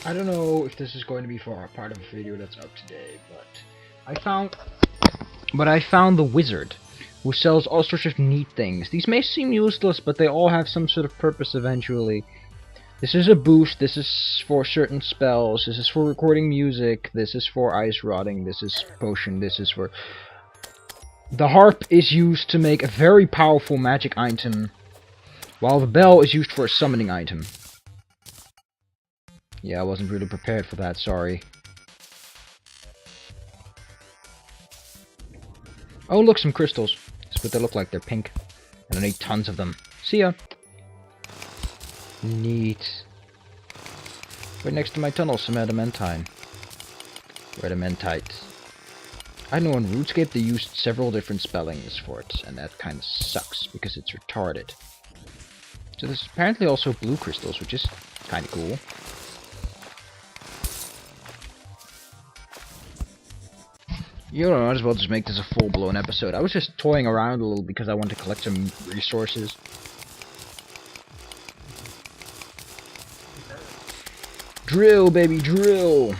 I don't know if this is going to be for a part of a video that's up today, but I found the wizard, who sells all sorts of neat things. These may seem useless, but they all have some sort of purpose eventually. This is a boost, this is for certain spells, this is for recording music, this is for ice rotting, this is potion, this is for... The harp is used to make a very powerful magic item, while the bell is used for a summoning item. Yeah, I wasn't really prepared for that, sorry. Oh look, some crystals. That's what they look like, they're pink. And I need tons of them. See ya! Neat. Right next to my tunnel, some adamantine. Or adamantite. I know in RuneScape they used several different spellings for it, and that kinda sucks, because it's retarded. So there's apparently also blue crystals, which is kinda cool. You know, I might as well just make this a full-blown episode. I was just toying around a little because I want to collect some resources. Drill, baby, drill!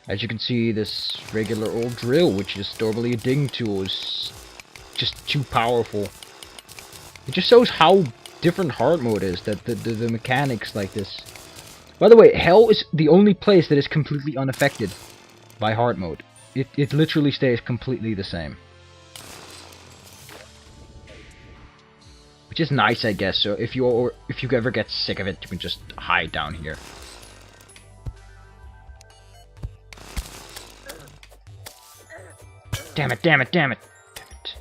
As you can see, this regular old drill, which is normally a digging tool, is just too powerful. It just shows how different hard mode is, that the mechanics like this. By the way, hell is the only place that is completely unaffected by hard mode. It literally stays completely the same. Which is nice, I guess, so if you ever get sick of it, you can just hide down here. Damn it, damn it, damn it! Damn it.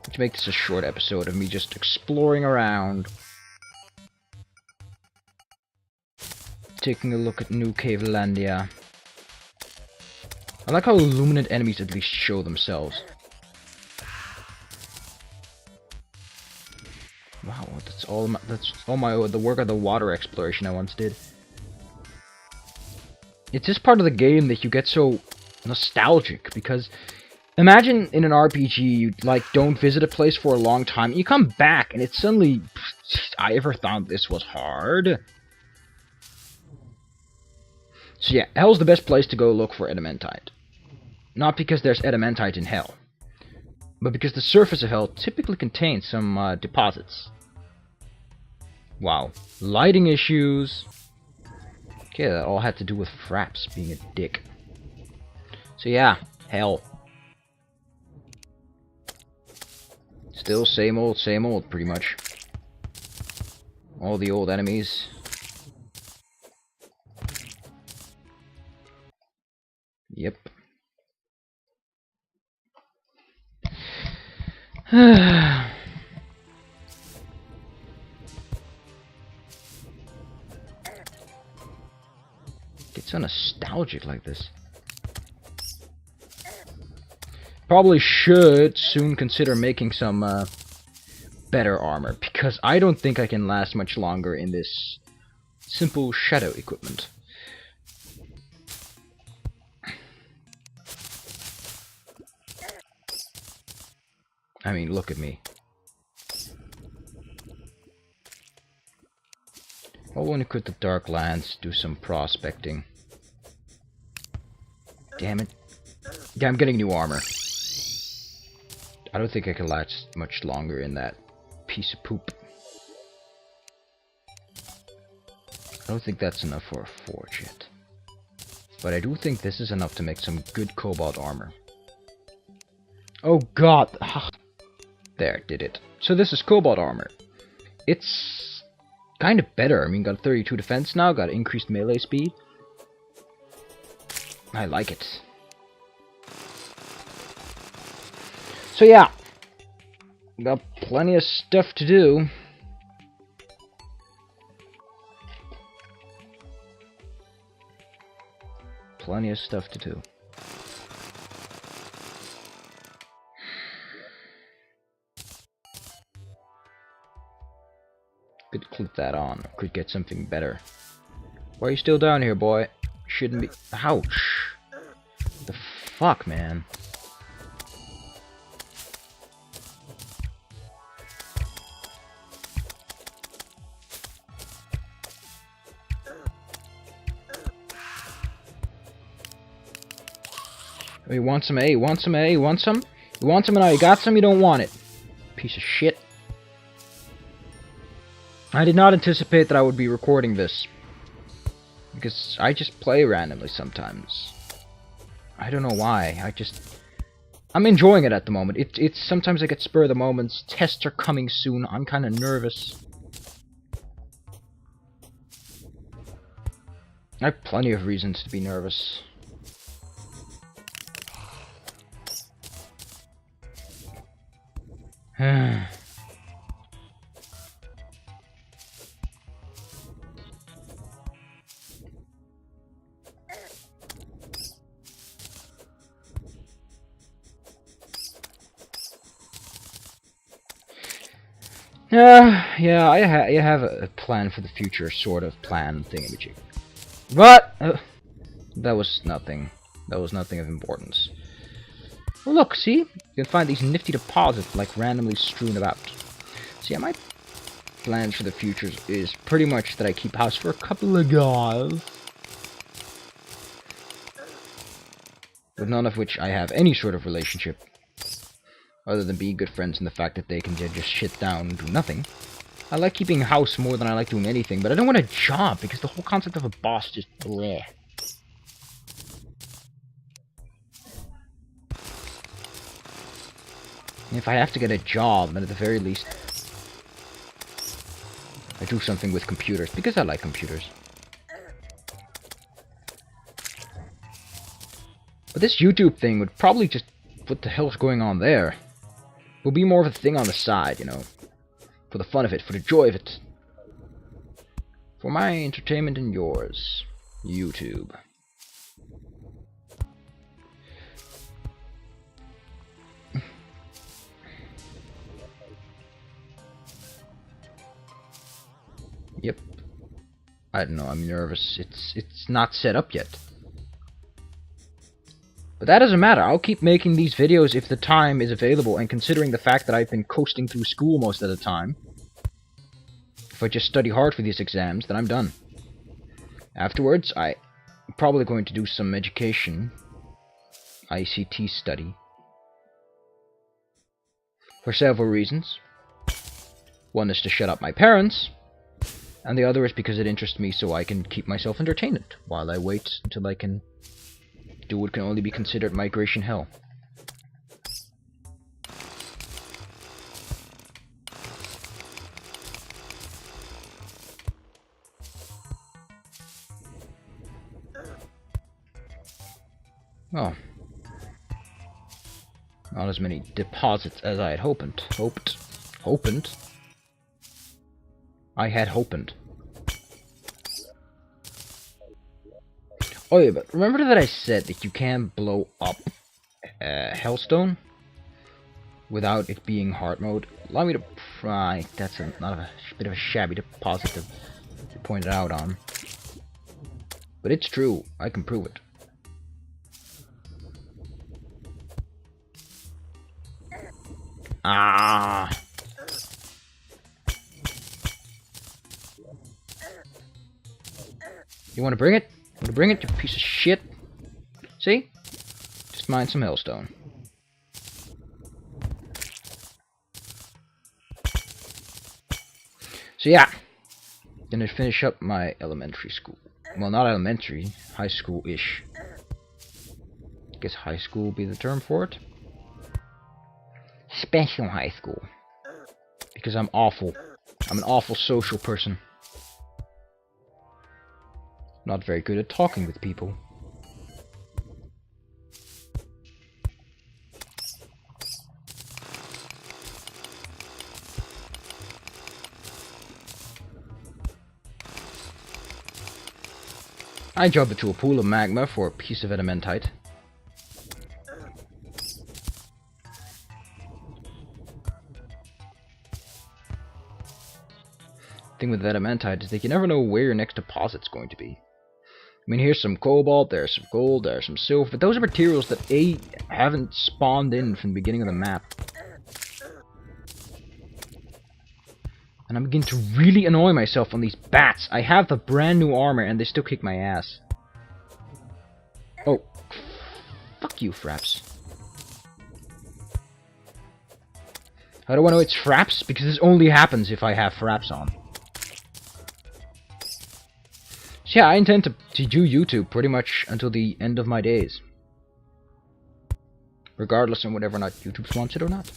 Let's make this a short episode of me just exploring around. Taking a look at New Cavelandia. I like how illuminant enemies at least show themselves. Wow, that's all the work of the water exploration I once did. It's this part of the game that you get so nostalgic, because imagine in an RPG you don't visit a place for a long time, and you come back and it's suddenly, I ever thought this was hard. So yeah, Hell's the best place to go look for adamantite. Not because there's adamantite in Hell, but because the surface of Hell typically contains some deposits. Wow. Lighting issues. Okay, that all had to do with Fraps being a dick. So yeah, Hell. Still same old, pretty much. All the old enemies. Yep. Get so nostalgic like this. Probably should soon consider making some better armor, because I don't think I can last much longer in this simple shadow equipment. I mean, look at me. I want to quit the Dark Lands, do some prospecting. Damn it. Yeah, I'm getting new armor. I don't think I can last much longer in that piece of poop. I don't think that's enough for a forge yet. But I do think this is enough to make some good cobalt armor. Oh god! There, did it. So this is cobalt armor. It's kind of better. I mean, got 32 defense now, got increased melee speed. I like it. So yeah, got plenty of stuff to do. Plenty of stuff to do. Could clip that on. Could get something better. Why are you still down here, boy? Shouldn't be. Ouch. The fuck, man. Oh, you want some, eh? You want some, eh? You want some? You want some and now you got some, you don't want it. Piece of shit. I did not anticipate that I would be recording this. Because I just play randomly sometimes. I don't know why. I'm enjoying it at the moment. It's sometimes I get spur of the moments. Tests are coming soon. I'm kind of nervous. I have plenty of reasons to be nervous. Yeah, I have a plan for the future, sort of plan thingamajig. But that was nothing. That was nothing of importance. Well, look, see? You can find these nifty deposits, like, randomly strewn about. So yeah, my plans for the future is pretty much that I keep house for a couple of guys. With none of which I have any sort of relationship. Other than being good friends and the fact that they can just shit down and do nothing. I like keeping house more than I like doing anything, but I don't want a job, because the whole concept of a boss just bleh. And if I have to get a job, then at the very least, I do something with computers, because I like computers. But this YouTube thing would probably just... What the hell's going on there? It will be more of a thing on the side, you know. For the fun of it, for the joy of it. For my entertainment and yours. YouTube. Yep. I don't know, I'm nervous. It's not set up yet. But that doesn't matter. I'll keep making these videos if the time is available, and considering the fact that I've been coasting through school most of the time, if I just study hard for these exams, then I'm done. Afterwards, I'm probably going to do some education, ICT study, for several reasons. One is to shut up my parents, and the other is because it interests me so I can keep myself entertained while I wait until I can do what can only be considered migration hell. Oh. Not as many deposits as I had hoped. I had hoped. Oh yeah, but remember that I said that you can blow up Hellstone without it being hard mode? Allow me to try. That's not a bit of a shabby deposit to point it out on. But it's true. I can prove it. Ah! You want to bring it? Want to bring it, you piece of shit? See? Just mine some hellstone. So yeah, gonna finish up my elementary school. Well, not elementary, high school-ish. I guess high school would be the term for it. Special high school. Because I'm awful. I'm an awful social person. Not very good at talking with people. I jumped into a pool of magma for a piece of adamantite. Thing with adamantite is that you never know where your next deposit's going to be. I mean, here's some cobalt, there's some gold, there's some silver, but those are materials that haven't spawned in from the beginning of the map. And I'm beginning to really annoy myself on these bats. I have the brand new armor and they still kick my ass. Oh. Fuck you, Fraps. How do I know it's Fraps? Because this only happens if I have Fraps on. So yeah, I intend to do YouTube pretty much until the end of my days. Regardless of whether or not YouTube wants it or not.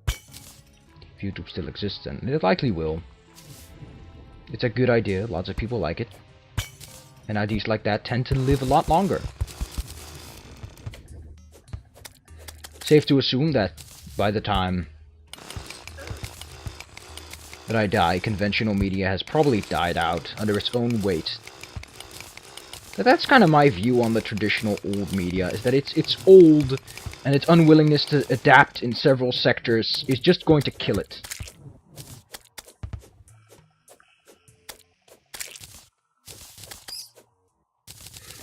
If YouTube still exists, and it likely will. It's a good idea, lots of people like it. And ideas like that tend to live a lot longer. Safe to assume that by the time that I die, conventional media has probably died out under its own weight. But that's kind of my view on the traditional old media, is that it's old, and its unwillingness to adapt in several sectors is just going to kill it.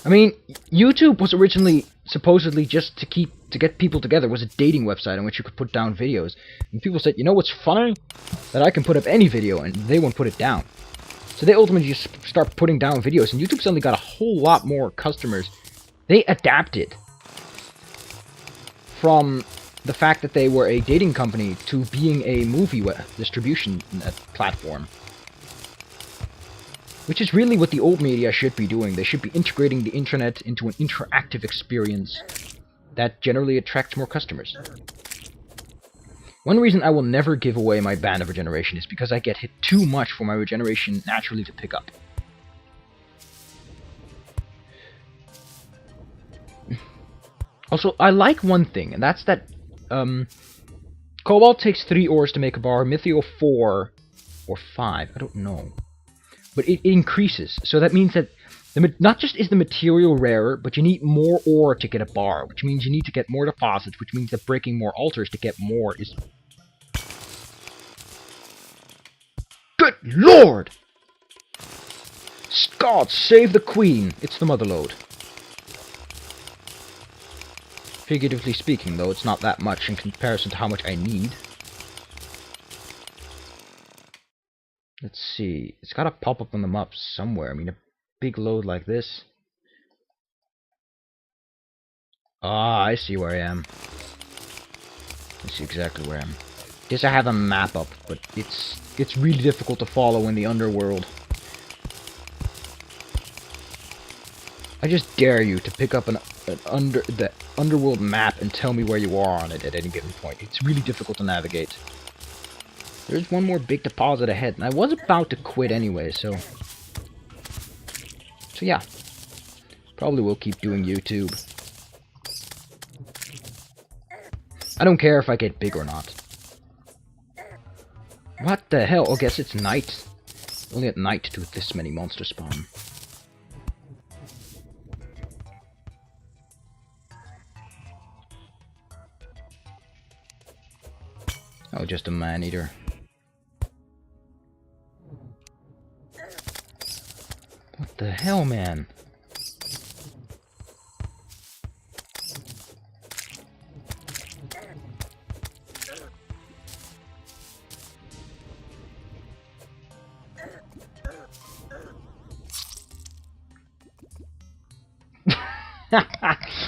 I mean, YouTube was originally supposedly just to get people together. It was a dating website on which you could put down videos. And people said, you know what's funny? That I can put up any video and they won't put it down. So they ultimately just start putting down videos, and YouTube suddenly got a whole lot more customers. They adapted from the fact that they were a dating company to being a movie distribution platform. Which is really what the old media should be doing. They should be integrating the internet into an interactive experience that generally attracts more customers. One reason I will never give away my band of regeneration is because I get hit too much for my regeneration naturally to pick up. Also, I like one thing, and that's that Cobalt takes 3 ores to make a bar, Mythiel 4 or 5, I don't know. But it increases, so that means that not just is the material rarer, but you need more ore to get a bar, which means you need to get more deposits, which means that breaking more altars to get more is... Good lord! God, save the queen! It's the motherlode. Figuratively speaking, though, it's not that much in comparison to how much I need. Let's see. It's gotta pop up on the map somewhere. I mean, a big load like this. Ah, I see where I am. I see exactly where I am. Guess I have a map up, but it's really difficult to follow in the underworld. I just dare you to pick up the underworld map and tell me where you are on it at any given point. It's really difficult to navigate. There's one more big deposit ahead, and I was about to quit anyway, so yeah. Probably will keep doing YouTube. I don't care if I get big or not. What the hell? Oh, guess it's night. Only at night do this many monsters spawn. Oh, just a man-eater. What the hell, man?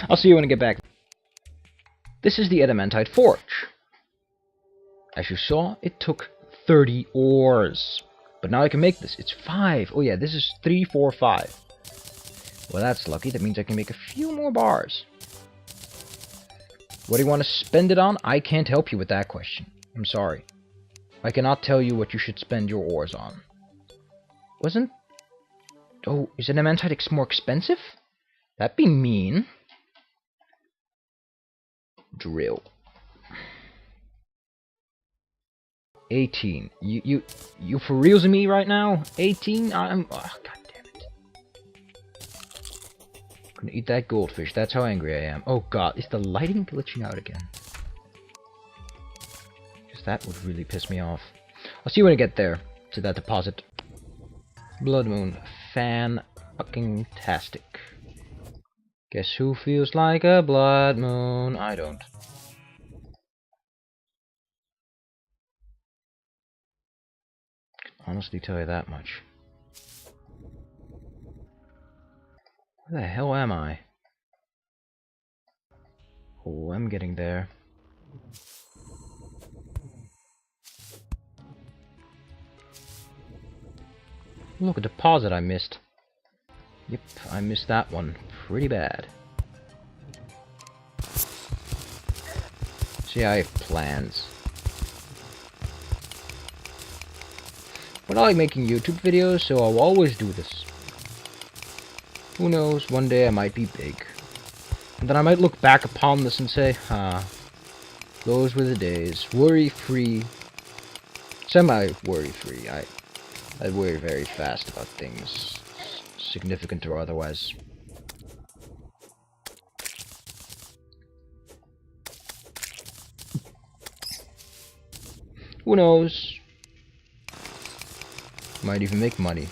I'll see you when I get back. This is the Adamantite Forge. As you saw, it took 30 ores. But now I can make this. It's 5. Oh yeah, this is 3, 4, 5. Well, that's lucky. That means I can make a few more bars. What do you want to spend it on? I can't help you with that question. I'm sorry. I cannot tell you what you should spend your ores on. Wasn't... Oh, is Adamantite more expensive? That'd be mean. Drill. 18. You for reals me right now? 18? I'm... Oh, god damn it. I'm gonna eat that goldfish. That's how angry I am. Oh god, is the lighting glitching out again? Because that would really piss me off. I'll see you when I get there. To that deposit. Blood Moon. Fan-fucking-tastic. Guess who feels like a blood moon? I don't. Honestly tell you that much. Where the hell am I? Oh, I'm getting there. Look, a deposit I missed. Yep, I missed that one pretty bad. See, I have plans. But I like making YouTube videos, so I'll always do this. Who knows, one day I might be big. And then I might look back upon this and say, those were the days. Worry-free. Semi-worry-free. I worry very fast about things, significant or otherwise. Who knows? Might even make money.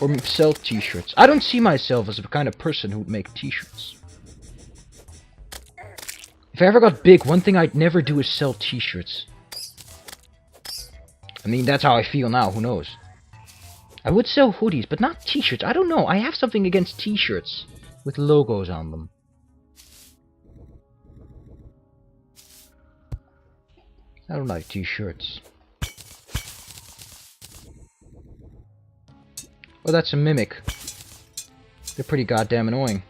Or sell t-shirts. I don't see myself as the kind of person who would make t-shirts. If I ever got big, one thing I'd never do is sell t-shirts. I mean, that's how I feel now, who knows? I would sell hoodies, but not t-shirts. I don't know, I have something against t-shirts with logos on them. I don't like t-shirts. Oh, that's a mimic. They're pretty goddamn annoying.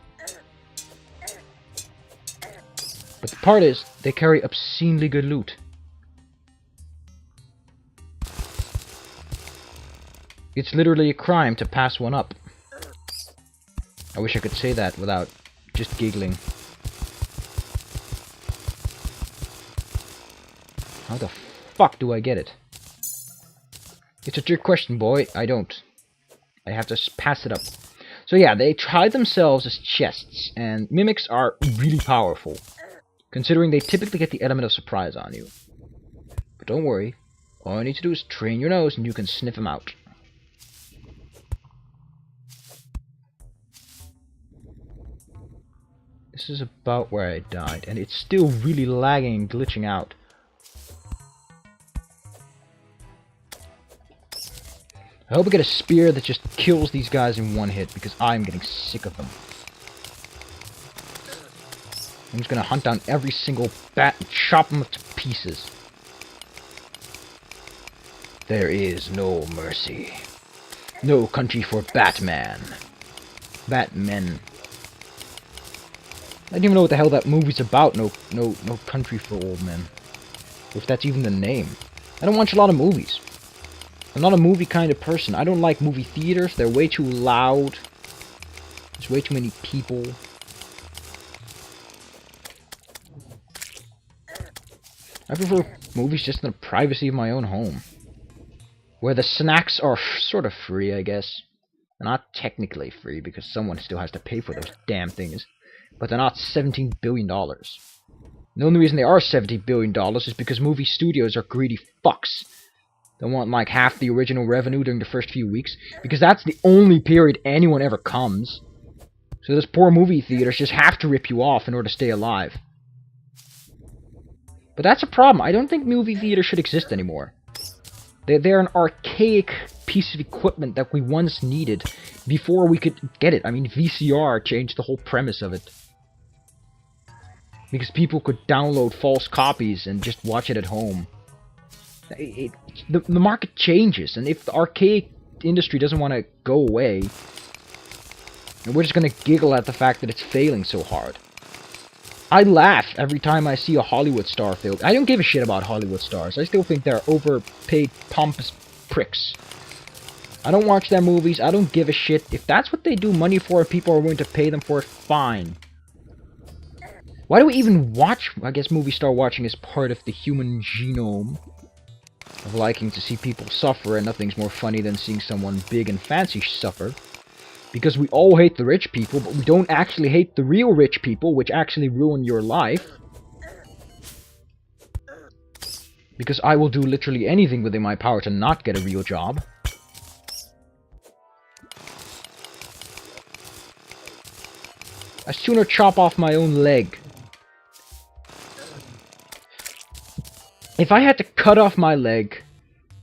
But the part is, they carry obscenely good loot. It's literally a crime to pass one up. I wish I could say that without just giggling. How the fuck do I get it? It's a trick question, boy. I don't. I have to pass it up. So yeah, they tried themselves as chests, and mimics are really powerful, considering they typically get the element of surprise on you. But don't worry, all you need to do is train your nose and you can sniff them out. This is about where I died, and it's still really lagging and glitching out. I hope I get a spear that just kills these guys in one hit, because I'm getting sick of them. I'm just gonna hunt down every single bat and chop them up to pieces. There is no mercy. No country for Batman. Batmen. I don't even know what the hell that movie's about, no country for old men. If that's even the name. I don't watch a lot of movies. I'm not a movie kind of person. I don't like movie theaters. They're way too loud. There's way too many people. I prefer movies just in the privacy of my own home. Where the snacks are sort of free, I guess. They're not technically free, because someone still has to pay for those damn things. But they're not $17 billion. The only reason they are $70 billion is because movie studios are greedy fucks. They want like half the original revenue during the first few weeks, because that's the only period anyone ever comes. So those poor movie theaters just have to rip you off in order to stay alive. But that's a problem. I don't think movie theaters should exist anymore. They're an archaic piece of equipment that we once needed before we could get it. I mean, VCR changed the whole premise of it. Because people could download false copies and just watch it at home. The market changes, and if the archaic industry doesn't want to go away, and we're just going to giggle at the fact that it's failing so hard. I laugh every time I see a Hollywood star fail. I don't give a shit about Hollywood stars. I still think they're overpaid, pompous pricks. I don't watch their movies. I don't give a shit. If that's what they do money for and people are willing to pay them for it, fine. Why do we even watch? I guess movie star watching is part of the human genome. Of liking to see people suffer, and nothing's more funny than seeing someone big and fancy suffer. Because we all hate the rich people, but we don't actually hate the real rich people, which actually ruin your life. Because I will do literally anything within my power to not get a real job. I'd sooner chop off my own leg. If I had to cut off my leg,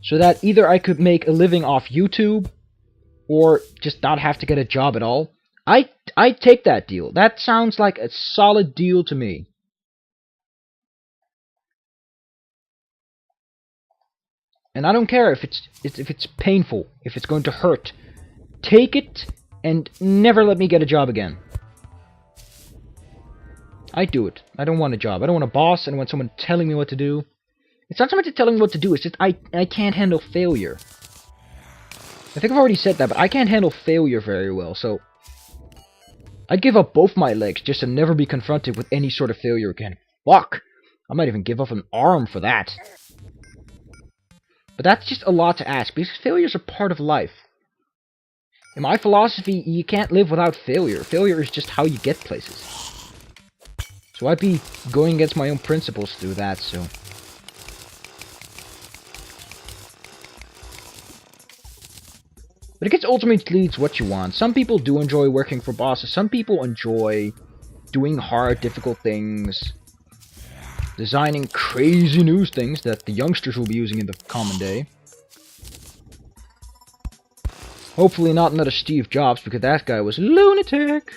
so that either I could make a living off YouTube, or just not have to get a job at all, I I'd take that deal. That sounds like a solid deal to me. And I don't care if it's painful, if it's going to hurt. Take it and never let me get a job again. I do it. I don't want a job. I don't want a boss. I don't want someone telling me what to do. It's not so much telling me what to do. It's just I can't handle failure. I think I've already said that, but I can't handle failure very well, so I'd give up both my legs just to never be confronted with any sort of failure again. Fuck! I might even give up an arm for that. But that's just a lot to ask, because failures are part of life. In my philosophy, you can't live without failure. Failure is just how you get places. So I'd be going against my own principles to do that, so... But I guess ultimately it's what you want. Some people do enjoy working for bosses. Some people enjoy doing hard, difficult things. Designing crazy new things that the youngsters will be using in the common day. Hopefully not another Steve Jobs, because that guy was a lunatic.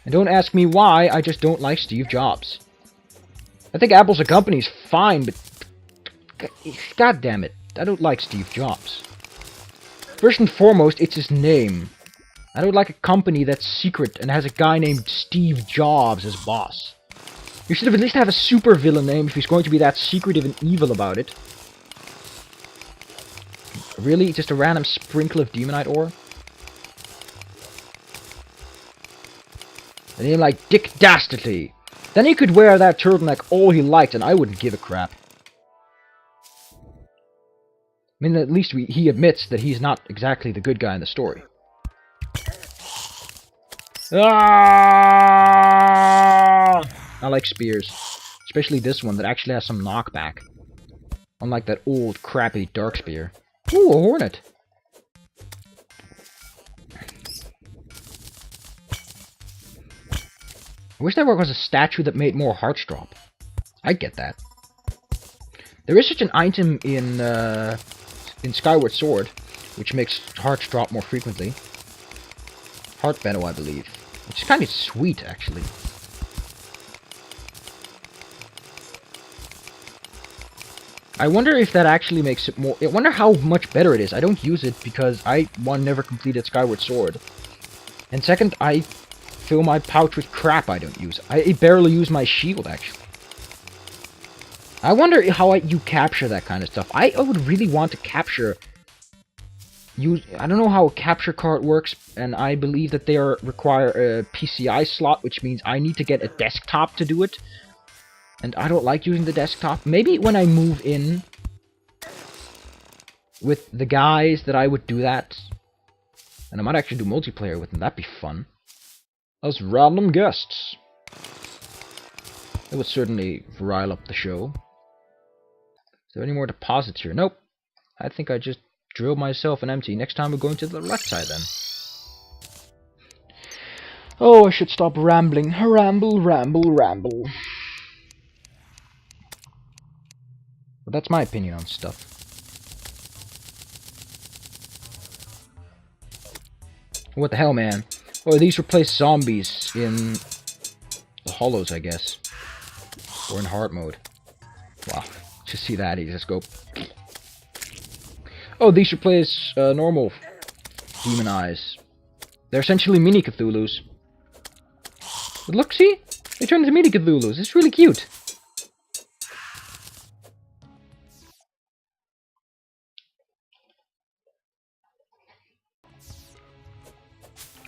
And don't ask me why, I just don't like Steve Jobs. I think Apple's a company's fine, but... God damn it. I don't like Steve Jobs. First and foremost, it's his name. I don't like a company that's secret and has a guy named Steve Jobs as boss. You should at least have a super villain name if he's going to be that secretive and evil about it. Really? Just a random sprinkle of Demonite ore? A name like Dick Dastardly. Then he could wear that turtleneck all he liked and I wouldn't give a crap. I mean, at least he admits that he's not exactly the good guy in the story. Ah! I like spears. Especially this one that actually has some knockback. Unlike that old, crappy dark spear. Ooh, a hornet! I wish there was a statue that made more hearts drop. I'd get that. There is such an item in Skyward Sword, which makes hearts drop more frequently. Heart Benno, I believe. Which is kind of sweet, actually. I wonder if that actually makes it more... I wonder how much better it is. I don't use it because I, one, never completed Skyward Sword. And second, I fill my pouch with crap I don't use. I barely use my shield, actually. I wonder how you capture that kind of stuff. I would really want to capture... I don't know how a capture card works, and I believe that they require a PCI slot, which means I need to get a desktop to do it. And I don't like using the desktop. Maybe when I move in with the guys that I would do that. And I might actually do multiplayer with them. That'd be fun. As random guests. It would certainly rile up the show. Is there any more deposits here? Nope. I think I just drilled myself an empty. Next time we're going to the left side then. Oh, I should stop rambling. Ramble, ramble, ramble. But that's my opinion on stuff. What the hell, man? Oh, these replace zombies in the hollows, I guess. Or in hard mode. Wow. Just see that, you just go... Oh, these replace normal demon eyes. They're essentially mini Cthulhus. But look, see? They turn into mini Cthulhus. It's really cute.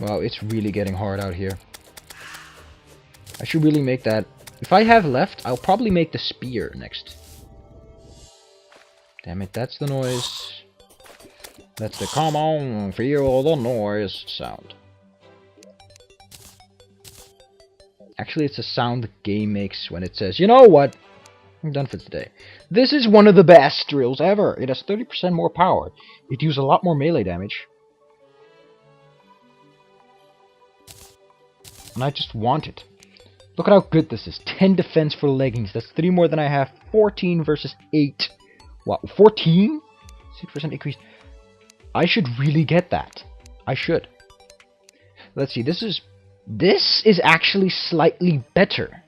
Wow, it's really getting hard out here. I should really make that... If I have left, I'll probably make the spear next. Damn it, that's the noise. That's the come on, feel the noise sound. Actually, it's a sound the game makes when it says, you know what? I'm done for today. This is one of the best drills ever. It has 30% more power. It uses a lot more melee damage. And I just want it. Look at how good this is. 10 defense for leggings. That's 3 more than I have. 14 versus 8. Wow, 14? 6% increase. I should really get that. I should. Let's see, this is actually slightly better.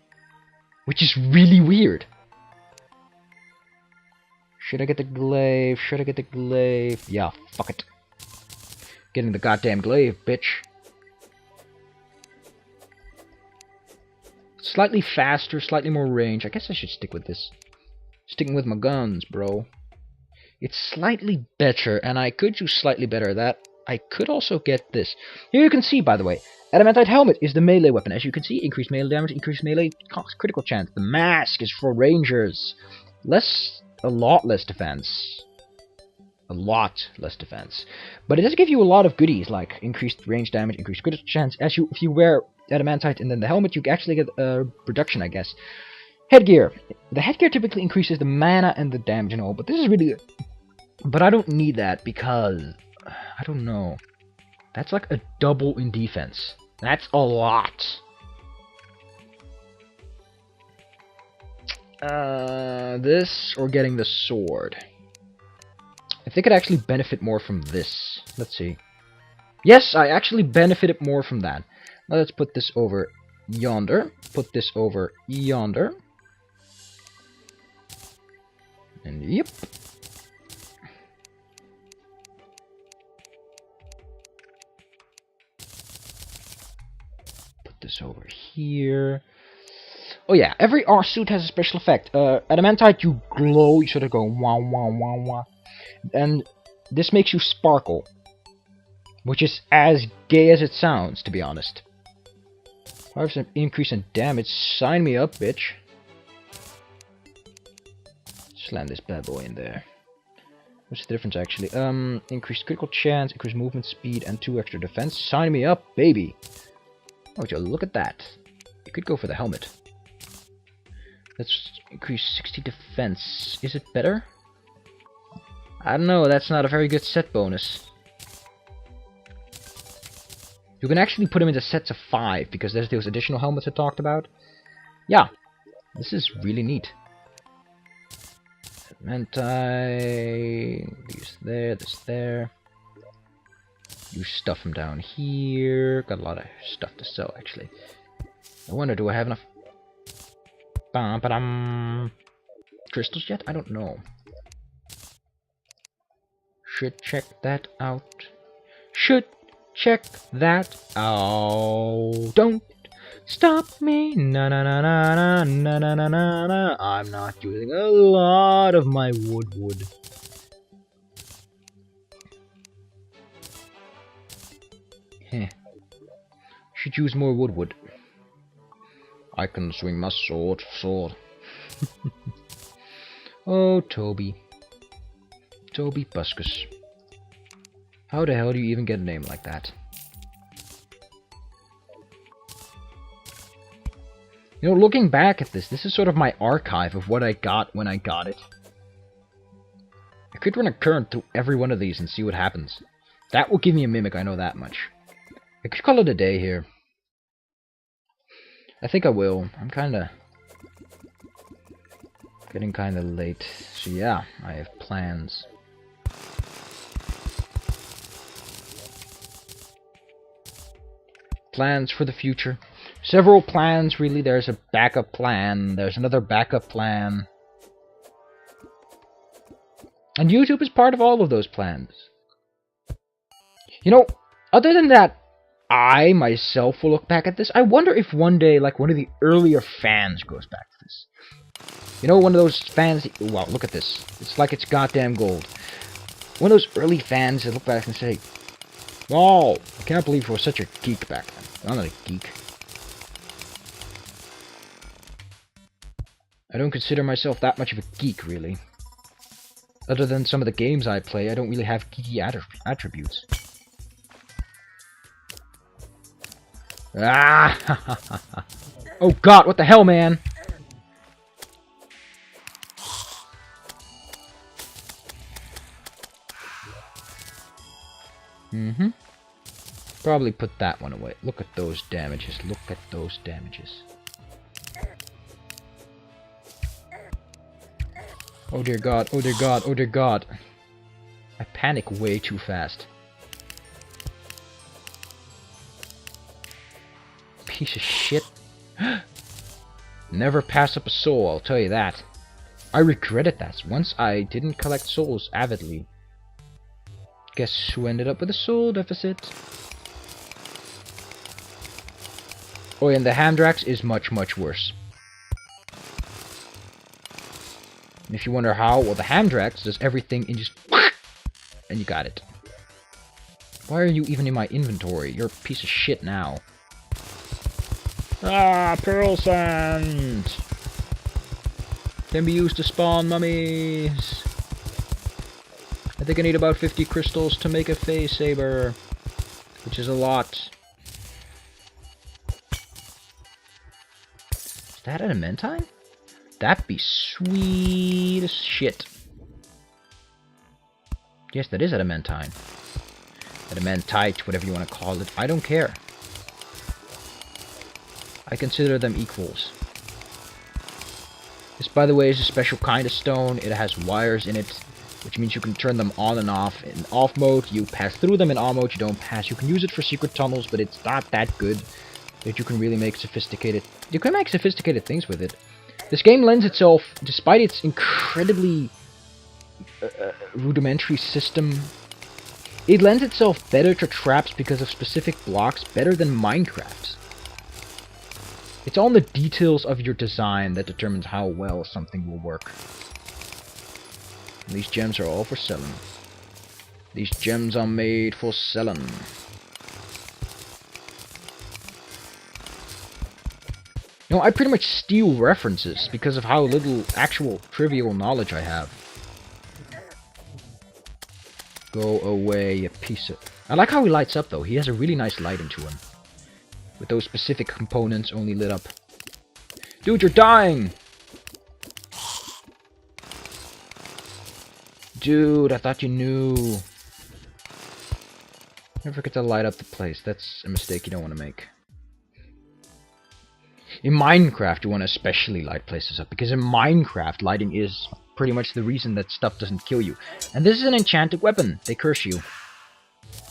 Which is really weird. Should I get the glaive? Should I get the glaive? Yeah, fuck it. Getting the goddamn glaive, bitch. Slightly faster, slightly more range. I guess I should stick with this. Sticking with my guns, bro. It's slightly better, and I could do slightly better that. I could also get this. Here you can see, by the way, Adamantite Helmet is the melee weapon. As you can see, increased melee damage, increased melee critical chance. The mask is for rangers. A lot less defense. A lot less defense. But it does give you a lot of goodies, like increased range damage, increased critical chance. If you wear Adamantite and then the helmet, you actually get a reduction, I guess. Headgear. The headgear typically increases the mana and the damage and all, but this is really good. But I don't need that because... I don't know. That's like a double in defense. That's a lot. This or getting the sword. I think I'd actually benefit more from this. Let's see. Yes, I actually benefited more from that. Now let's put this over yonder. Put this over yonder. And yep. Put this over here. Oh yeah, every R suit has a special effect. Adamantite, you glow, you sort of go wah wah wah wah. And this makes you sparkle. Which is as gay as it sounds, to be honest. 5% increase in damage, sign me up, bitch. Slam this bad boy in there. What's the difference actually? Increased critical chance, increased movement speed, and 2 extra defense. Sign me up, baby! Oh, Joe, look at that. You could go for the helmet. Let's increase 60 defense. Is it better? I don't know, that's not a very good set bonus. You can actually put them into sets of 5, because there's those additional helmets I talked about. Yeah, this is really neat. Adamantite, these there, this there. You stuff them down here. Got a lot of stuff to sell, actually. I wonder, do I have enough crystals yet? I don't know. Should check that out. Should check that out. Don't stop me. Na na na na na na na na na. I'm not using a lot of my wood. Heh. Should use more wood. I can swing my sword. Oh, Toby. Toby Buskus. How the hell do you even get a name like that? You know, looking back at this is sort of my archive of what I got when I got it. I could run a current through every one of these and see what happens. That will give me a mimic, I know that much. I could call it a day here. I think I will. I'm getting kinda late. So yeah, I have plans. Plans for the future. Several plans, really. There's a backup plan. There's another backup plan. And YouTube is part of all of those plans. You know, other than that, I myself will look back at this. I wonder if one day, like, one of the earlier fans goes back to this. You know, one of those fans... Wow, look at this. It's like it's goddamn gold. One of those early fans that look back and say, wow, I can't believe I was such a geek back then. I'm not a geek. I don't consider myself that much of a geek, really. Other than some of the games I play, I don't really have geeky attributes. Ah! Oh god, what the hell, man? Probably put that one away. Look at those damages. Look at those damages. Oh dear god, oh dear god, oh dear god. I panic way too fast. piece of shit. Never pass up a soul, I'll tell you that. I regretted that. Once I didn't collect souls avidly. Guess who ended up with a soul deficit? Oh, and the Hamdrax is much, much worse. And if you wonder how, well, the Hamdrax does everything in just... and you got it. Why are you even in my inventory? You're a piece of shit now. Ah, pearl sand! Can be used to spawn mummies. I think I need about 50 crystals to make a phase saber, which is a lot. Is that adamantine? That'd be sweet as shit. Yes, that is adamantine. Adamantite, whatever you want to call it. I don't care. I consider them equals. This, by the way, is a special kind of stone. It has wires in it, which means you can turn them on and off. In off mode, you pass through them. In on mode, you don't pass. You can use it for secret tunnels, but it's not that good that you can really make sophisticated... You can make sophisticated things with it. This game lends itself, despite its incredibly rudimentary system, it lends itself better to traps because of specific blocks, better than Minecraft. It's all in the details of your design that determines how well something will work. And these gems are all for selling. These gems are made for selling. You know, I pretty much steal references because of how little actual trivial knowledge I have. Go away, you piece of... I like how he lights up, though. He has a really nice lighting to him. With those specific components only lit up. Dude, you're dying! Dude, I thought you knew. Never forget to light up the place. That's a mistake you don't want to make. In Minecraft, you want to especially light places up, because in Minecraft, lighting is pretty much the reason that stuff doesn't kill you. And this is an enchanted weapon. They curse you.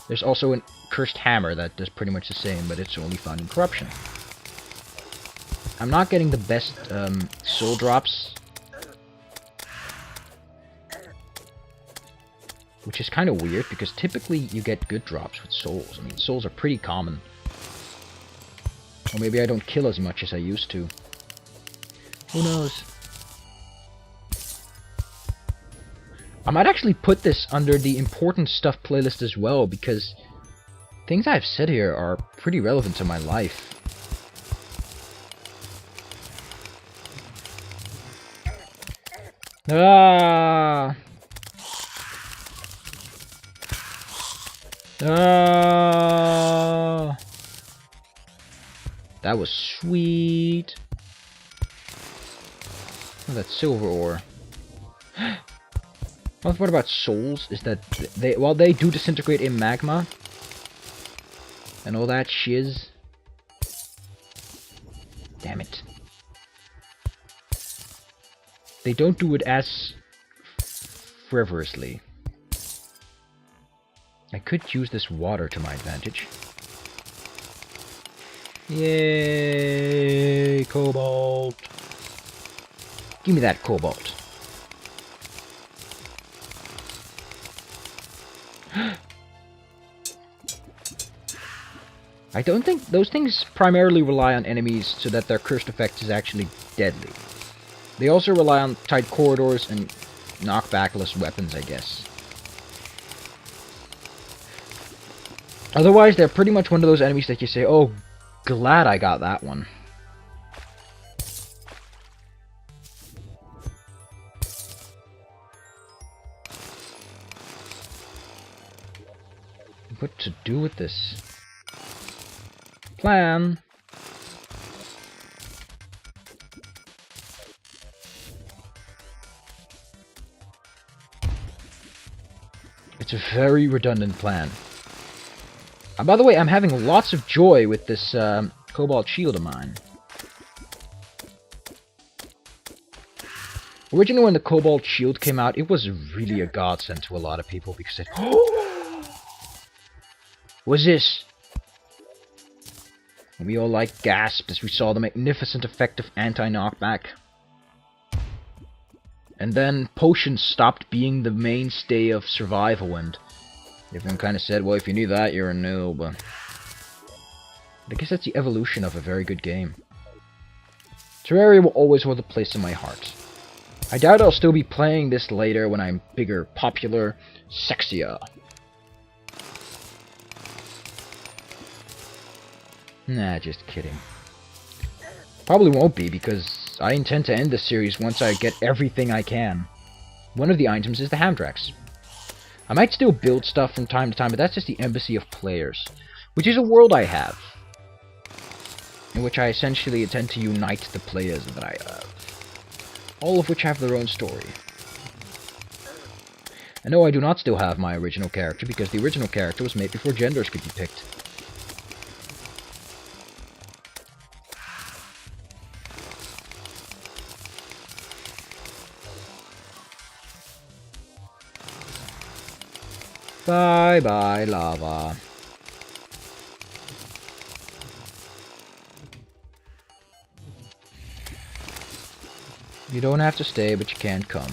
There's also a cursed hammer that does pretty much the same, but it's only found in corruption. I'm not getting the best soul drops, which is kind of weird, because typically you get good drops with souls. I mean, souls are pretty common. Or maybe I don't kill as much as I used to. Who knows? I might actually put this under the important stuff playlist as well, because things I've said here are pretty relevant to my life. Ah! Ah! That was sweet. Oh, that's silver ore. Well, what about souls is that they, while they do disintegrate in magma and all that shiz. Damn it. They don't do it as frivolously. I could use this water to my advantage. Yay, cobalt. Give me that cobalt. I don't think those things primarily rely on enemies so that their cursed effect is actually deadly. They also rely on tight corridors and knockbackless weapons, I guess. Otherwise, they're pretty much one of those enemies that you say, oh, glad I got that one. What to do with this? Plan. It's a very redundant plan. And by the way, I'm having lots of joy with this cobalt shield of mine. Originally, when the cobalt shield came out, it was really a godsend to a lot of people because it... What's this? We all gasped as we saw the magnificent effect of anti-knockback. And then potions stopped being the mainstay of survival, and everyone kind of said, well, if you knew that, you're a noob. I guess that's the evolution of a very good game. Terraria will always hold a place in my heart. I doubt I'll still be playing this later when I'm bigger, popular, sexier. Nah, just kidding. Probably won't be, because I intend to end the series once I get everything I can. One of the items is the Hamdrax. I might still build stuff from time to time, but that's just the Embassy of Players, which is a world I have, in which I essentially intend to unite the players that I have, all of which have their own story. I know I do not still have my original character, because the original character was made before genders could be picked. Bye bye, lava. You don't have to stay, but you can't come.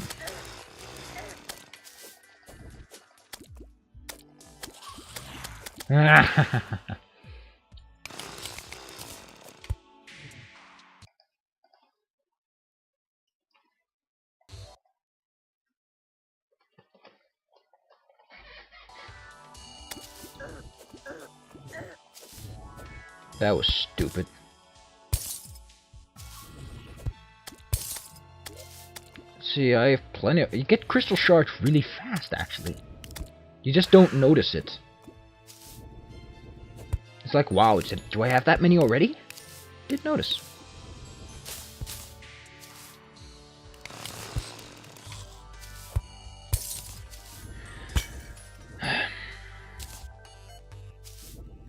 That was stupid. See, I have plenty of... You get crystal shards really fast, actually. You just don't notice it. It's like, wow, it's do I have that many already? Didn't notice.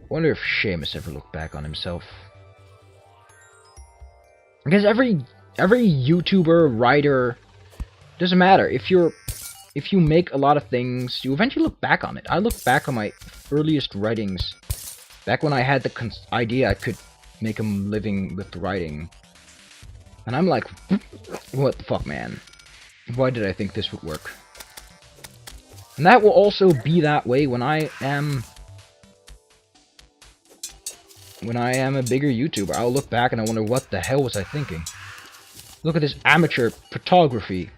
Wonder if Seamus ever looked back on himself. Because every YouTuber, writer, doesn't matter. If you make a lot of things, you eventually look back on it. I look back on my earliest writings, back when I had the idea I could make a living with writing, and I'm like, what the fuck, man? Why did I think this would work? And that will also be that way when I am a bigger YouTuber. I'll look back and I wonder, what the hell was I thinking? Look at this amateur photography.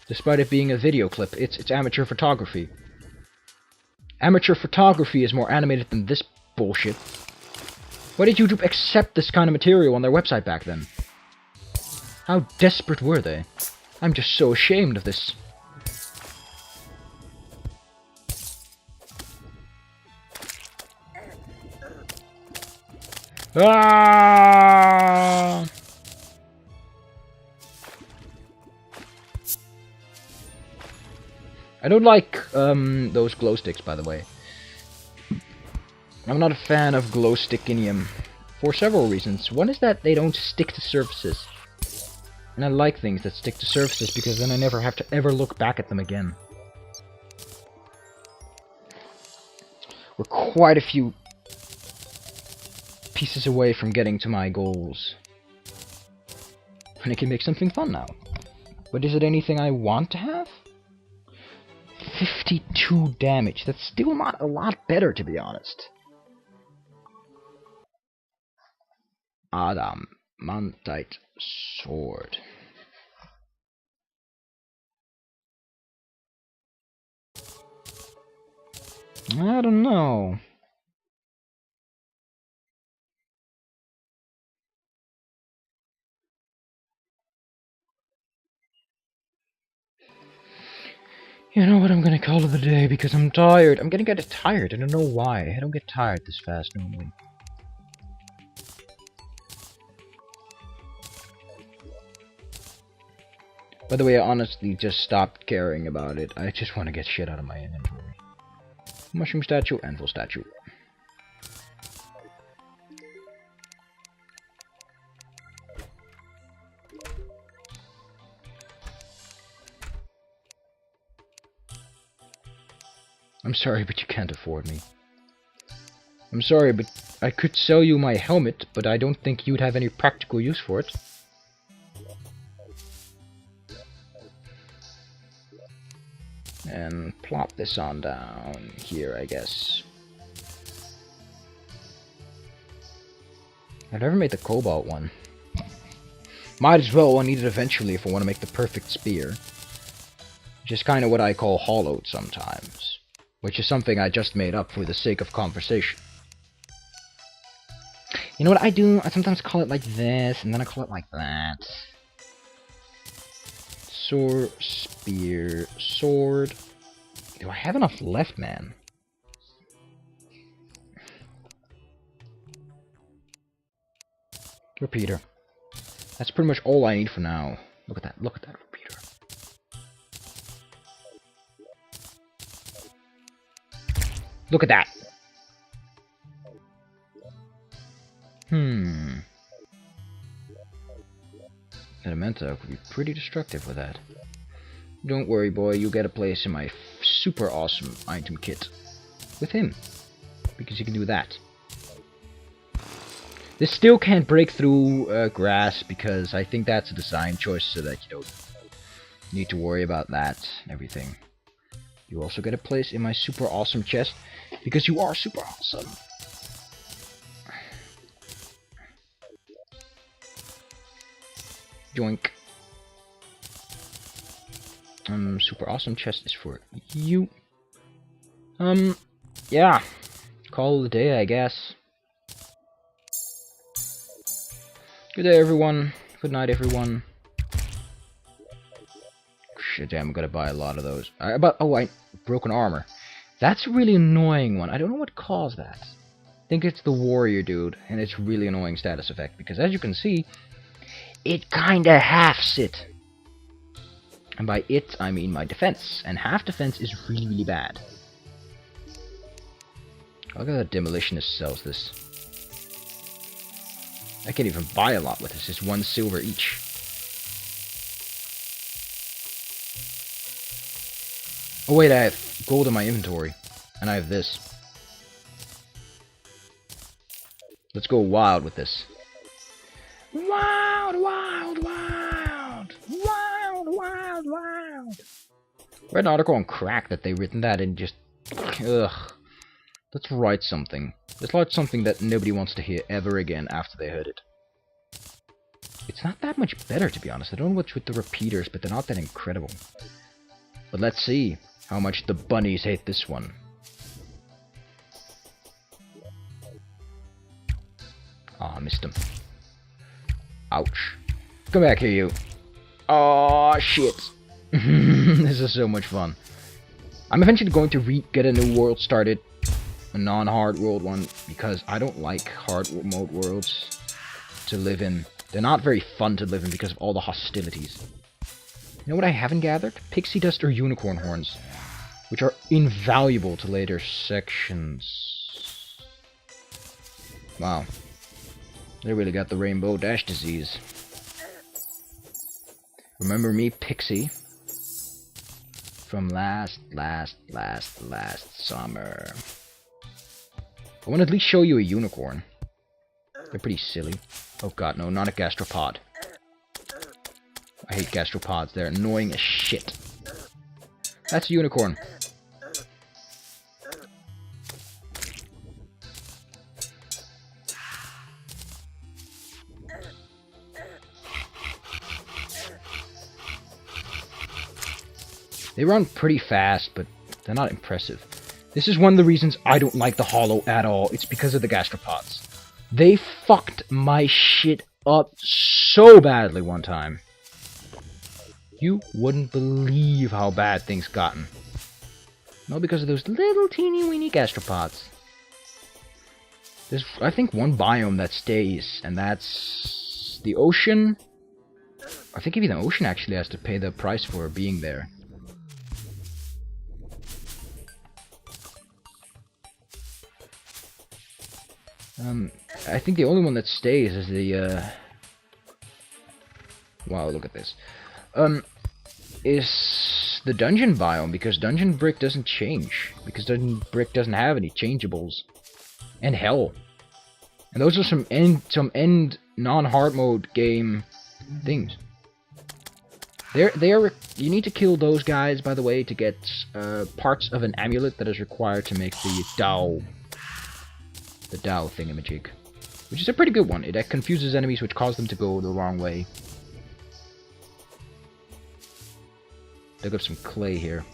Despite it being a video clip, it's amateur photography. Amateur photography is more animated than this bullshit. Why did YouTube accept this kind of material on their website back then? How desperate were they? I'm just so ashamed of this. Ah! I don't like those glow sticks, by the way. I'm not a fan of glow stickinium for several reasons. One is that they don't stick to surfaces. And I like things that stick to surfaces because then I never have to ever look back at them again. We're quite a few pieces away from getting to my goals. And I can make something fun now. But is it anything I want to have? 52 damage. That's still not a lot better, to be honest. Adamantite sword. I don't know. You know what, I'm gonna call it a day because I'm tired. I'm gonna get tired. I don't know why. I don't get tired this fast normally. By the way, I honestly just stopped caring about it. I just want to get shit out of my inventory. Mushroom statue, anvil statue. I'm sorry, but you can't afford me. I'm sorry, but I could sell you my helmet, but I don't think you'd have any practical use for it. And plop this on down here, I guess. I've never made the cobalt one. Might as well, I need it eventually if I want to make the perfect spear. Which is kind of what I call hollowed sometimes. Which is something I just made up for the sake of conversation. You know what I do? I sometimes call it like this, and then I call it like that. Sword, spear, sword. Do I have enough left, man? Repeater. That's pretty much all I need for now. Look at that repeater. Look at that! Elementa could be pretty destructive with that. Don't worry, boy, you'll get a place in my super awesome item kit. With him. Because you can do that. This still can't break through grass, because I think that's a design choice so that you don't need to worry about that and everything. You also get a place in my super awesome chest, because you are super awesome. Joink. Super awesome chest is for you. Yeah. Call it a day, I guess. Good day, everyone. Good night, everyone. Shit, damn, I'm gonna buy a lot of those. Broken armor. That's a really annoying one. I don't know what caused that. I think it's the warrior dude, and it's really annoying status effect, because as you can see, it kinda halves it. And by it, I mean my defense. And half defense is really, really bad. Look at that demolitionist sells this. I can't even buy a lot with this. It's 1 silver each. Oh wait, I have gold in my inventory. And I have this. Let's go wild with this. Wild, wild, wild! Wild, wild, wild! Read an article on Crack that they've written that and just... Ugh. Let's write something. Let's write something that nobody wants to hear ever again after they heard it. It's not that much better, to be honest. I don't know what's with the repeaters, but they're not that incredible. But let's see how much the bunnies hate this one. Ah, missed him. Ouch. Come back here, you. Oh shit. This is so much fun. I'm eventually going to get a new world started. A non-hard world one, because I don't like hard mode worlds to live in. They're not very fun to live in because of all the hostilities. You know what I haven't gathered? Pixie dust or unicorn horns, which are invaluable to later sections. Wow. They really got the rainbow dash disease. Remember me, Pixie? From last summer. I want to at least show you a unicorn. They're pretty silly. Oh god, no, not a gastropod. I hate gastropods, they're annoying as shit. That's a unicorn. They run pretty fast, but they're not impressive. This is one of the reasons I don't like the Hollow at all. It's because of the gastropods. They fucked my shit up so badly one time. You wouldn't believe how bad things gotten. No, because of those little teeny weeny gastropods. There's, I think, one biome that stays, and that's the ocean. I think even the ocean actually has to pay the price for being there. I think the only one that stays is the, wow, look at this. Is the dungeon biome, because dungeon brick doesn't change. Because dungeon brick doesn't have any changeables. And hell. And those are some end non-hard mode game things. You need to kill those guys, by the way, to get parts of an amulet that is required to make the Dao thingamajig. Which is a pretty good one. It confuses enemies, which cause them to go the wrong way. Dug up some clay here.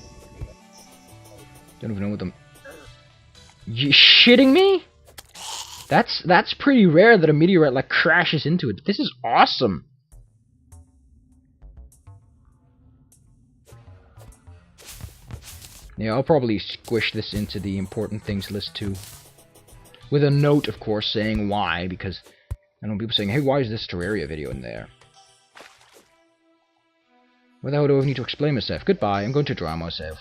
Don't even know what them... You shitting me? That's pretty rare that a meteorite like crashes into it. This is awesome. Yeah, I'll probably squish this into the important things list too. With a note, of course, saying why, because I know people saying, hey, why is this Terraria video in there? Why the hell do I need to explain myself? Goodbye, I'm going to drown myself.